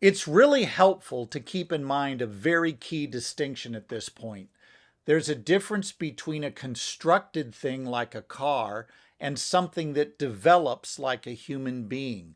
It's really helpful to keep in mind a very key distinction at this point. There's a difference between a constructed thing like a car and something that develops like a human being.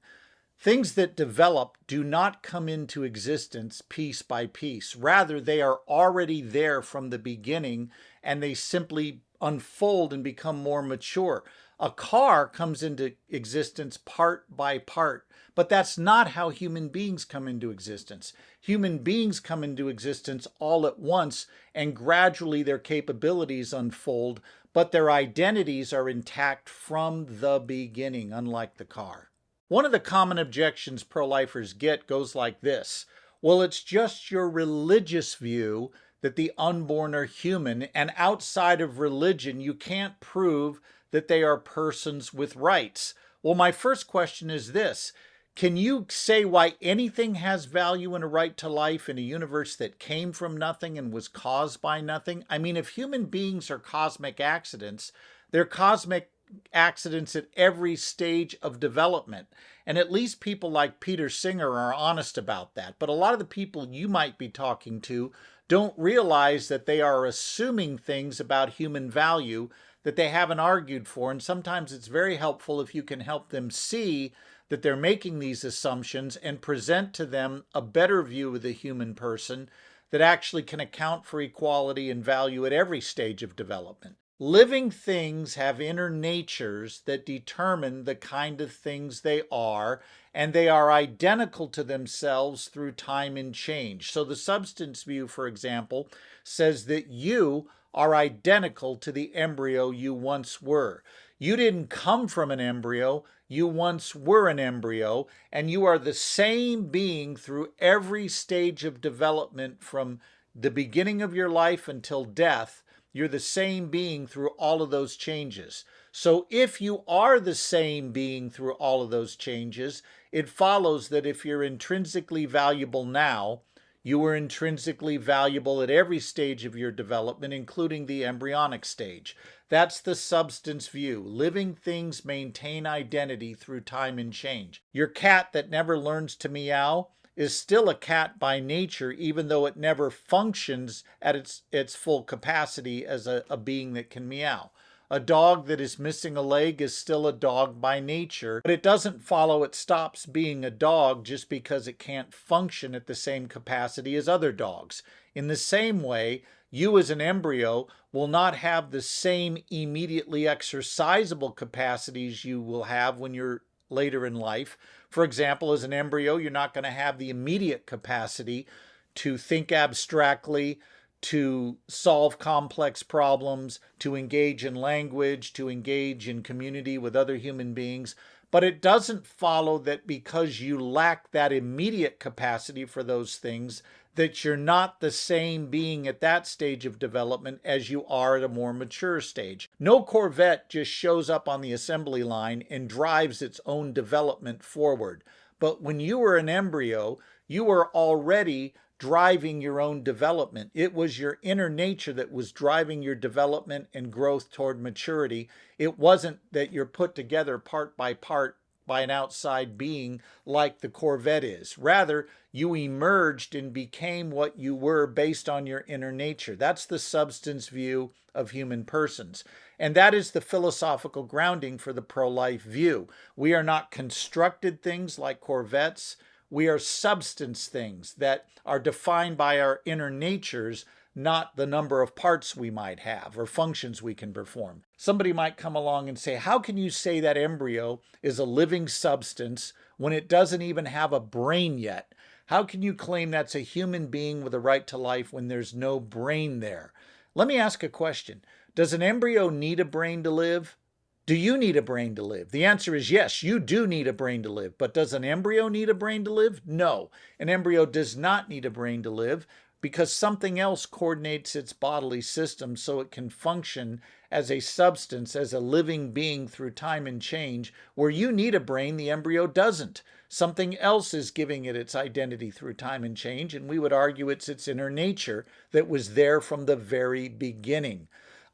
Things that develop do not come into existence piece by piece. Rather, they are already there from the beginning and they simply unfold and become more mature. A car comes into existence part by part, but that's not how human beings come into existence. Human beings come into existence all at once and gradually their capabilities unfold, but their identities are intact from the beginning, unlike the car. One of the common objections pro-lifers get goes like this. Well, it's just your religious view that the unborn are human, and outside of religion, you can't prove that they are persons with rights. Well, my first question is this. Can you say why anything has value and a right to life in a universe that came from nothing and was caused by nothing? I mean, if human beings are cosmic accidents, they're cosmic accidents at every stage of development. And at least people like Peter Singer are honest about that. But a lot of the people you might be talking to don't realize that they are assuming things about human value that they haven't argued for. And sometimes it's very helpful if you can help them see that they're making these assumptions and present to them a better view of the human person that actually can account for equality and value at every stage of development. Living things have inner natures that determine the kind of things they are, and they are identical to themselves through time and change. So the substance view, for example, says that you are identical to the embryo you once were. You didn't come from an embryo, you once were an embryo, and you are the same being through every stage of development from the beginning of your life until death. You're the same being through all of those changes. So if you are the same being through all of those changes, it follows that if you're intrinsically valuable now, you were intrinsically valuable at every stage of your development, including the embryonic stage. That's the substance view. Living things maintain identity through time and change. Your cat that never learns to meow is still a cat by nature, even though it never functions at its full capacity as a being that can meow. A dog that is missing a leg is still a dog by nature, but it doesn't follow it stops being a dog just because it can't function at the same capacity as other dogs. In the same way, you as an embryo will not have the same immediately exercisable capacities you will have when you're later in life. For example, as an embryo, you're not going to have the immediate capacity to think abstractly, to solve complex problems, to engage in language, to engage in community with other human beings. But it doesn't follow that because you lack that immediate capacity for those things, that you're not the same being at that stage of development as you are at a more mature stage. No Corvette just shows up on the assembly line and drives its own development forward. But when you were an embryo, you were already driving your own development. It was your inner nature that was driving your development and growth toward maturity. It wasn't that you're put together part by part by an outside being like the Corvette is. Rather, you emerged and became what you were based on your inner nature. That's the substance view of human persons. And that is the philosophical grounding for the pro-life view. We are not constructed things like Corvettes. We are substance things that are defined by our inner natures, not the number of parts we might have or functions we can perform. Somebody might come along and say, how can you say that embryo is a living substance when it doesn't even have a brain yet? How can you claim that's a human being with a right to life when there's no brain there? Let me ask a question. Does an embryo need a brain to live? Do you need a brain to live? The answer is yes, you do need a brain to live. But does an embryo need a brain to live? No. An embryo does not need a brain to live because something else coordinates its bodily system so it can function as a substance, as a living being through time and change. Where you need a brain, the embryo doesn't. Something else is giving it its identity through time and change, and we would argue it's its inner nature that was there from the very beginning.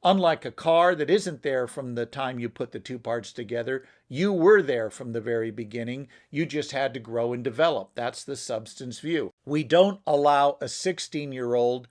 Unlike a car that isn't there from the time you put the two parts together, You were there from the very beginning. You just had to grow and develop. That's the substance view. We don't allow a 16-year-old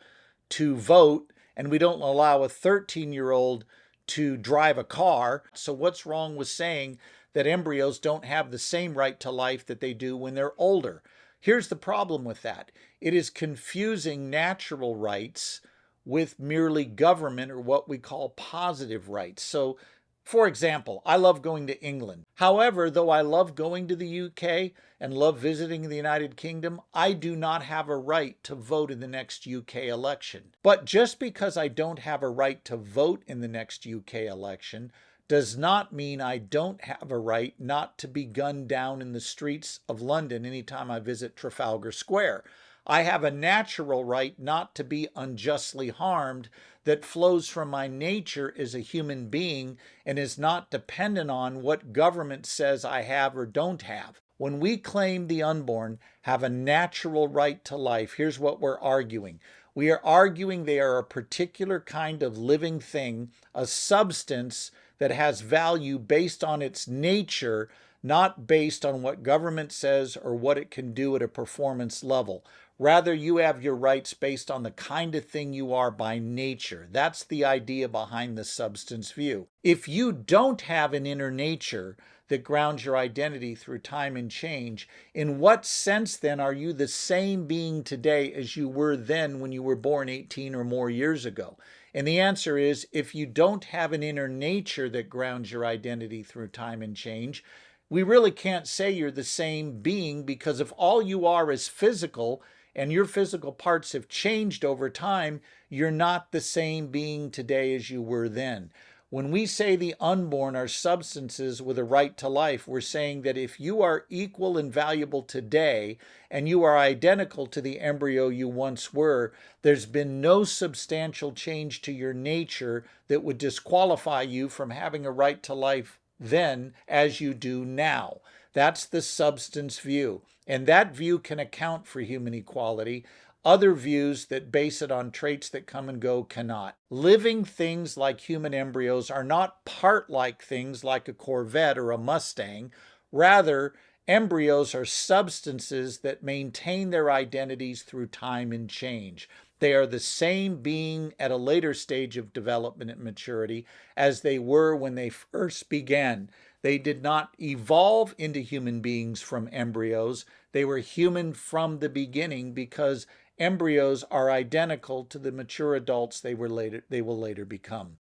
to vote, and we don't allow a 13-year-old to drive a car. So what's wrong with saying that embryos don't have the same right to life that they do when they're older? Here's the problem with that. It is confusing natural rights with merely government, or what we call positive rights. So, for example, I love going to England. However, though I love going to the UK and love visiting the United Kingdom, I do not have a right to vote in the next UK election. But just because I don't have a right to vote in the next UK election does not mean I don't have a right not to be gunned down in the streets of London anytime I visit Trafalgar Square. I have a natural right not to be unjustly harmed that flows from my nature as a human being and is not dependent on what government says I have or don't have. When we claim the unborn have a natural right to life, here's what we're arguing. We are arguing they are a particular kind of living thing, a substance that has value based on its nature, not based on what government says or what it can do at a performance level. Rather, you have your rights based on the kind of thing you are by nature. That's the idea behind the substance view. If you don't have an inner nature that grounds your identity through time and change, in what sense then are you the same being today as you were then when you were born 18 or more years ago? And the answer is, if you don't have an inner nature that grounds your identity through time and change, we really can't say you're the same being, because if all you are is physical and your physical parts have changed over time, you're not the same being today as you were then. When we say the unborn are substances with a right to life, we're saying that if you are equal and valuable today and you are identical to the embryo you once were, there's been no substantial change to your nature that would disqualify you from having a right to life then as you do now. That's the substance view. And that view can account for human equality. Other views that base it on traits that come and go cannot. Living things like human embryos are not part-like things like a Corvette or a Mustang. Rather, embryos are substances that maintain their identities through time and change. They are the same being at a later stage of development and maturity as they were when they first began. They did not evolve into human beings from embryos. They were human from the beginning, because embryos are identical to the mature adults they will later become.